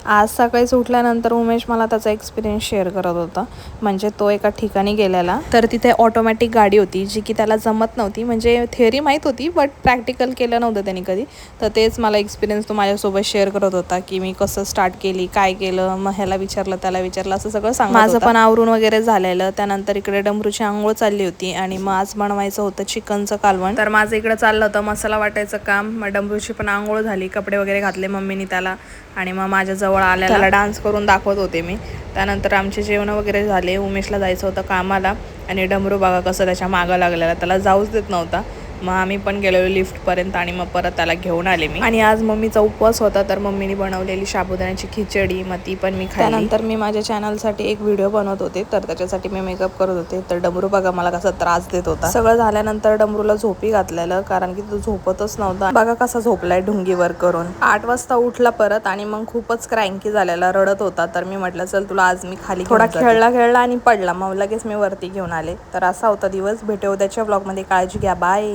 आज सकाळीच उठल्यानंतर उमेश मला त्याचा एक्सपिरियन्स शेअर करत होता. म्हणजे तो एका ठिकाणी गेलेला, तर तिथे ऑटोमॅटिक गाडी होती जी की त्याला जमत नव्हती. म्हणजे थिअरी माहीत होती बट प्रॅक्टिकल केलं नव्हतं त्यांनी कधी. तर तेच मला एक्सपिरियन्स तो माझ्यासोबत शेअर करत होता की मी कसं स्टार्ट केली, काय केलं, मग ह्याला विचारलं त्याला विचारलं, असं सगळं सांगत होता. माझं पण आवरून वगैरे झालेलं. त्यानंतर इकडे डमरूची आंघोळ चालली होती आणि मग आज बनवायचं होतं चिकनचं कालवण. तर माझं इकडं चाललं होतं मसाला वाटायचं काम. मग डमरूची पण आंघोळ झाली, कपडे वगैरे घातले मम्मीनी त्याला आणि मग माझ्या जवळ आल्या त्याला डान्स करून दाखवत होते मी. त्यानंतर आमचे जेवण वगैरे झाले. उमेशला जायचं होतं कामाला आणि डमरू बघा कसं त्याच्या मागं लागलेला, त्याला जाऊच देत नव्हता. मग आम्ही पण गेलेलो लिफ्टपर्यंत आणि मग परत त्याला घेऊन आले मी. आणि आज मम्मीचा उपवास होता तर मम्मीने बनवलेली साबुदाण्याची खिचडी, मग ती पण मी खाल्ली. त्यानंतर मी माझ्या चॅनलसाठी एक व्हिडिओ बनवत होते तर त्याच्यासाठी मी मेकअप करत होते. तर डमरू बघा मला कसा त्रास देत होता. सगळं झाल्यानंतर डमरूला झोपी घातलेलं कारण की तो झोपतच नव्हता. बघा कसा झोपलाय ढुंगीवर करून. 8 वाजता उठला परत आणि मग खूपच क्रँकी झालेला, रडत होता. तर मी म्हटलं चल तुला आज मी खाली थोडा खेळला आणि पडला. मग लगेच मी वरती घेऊन आले. तर असा होता दिवस. भेटू उद्याच्या ब्लॉगमध्ये. काळजी घ्या. बाय.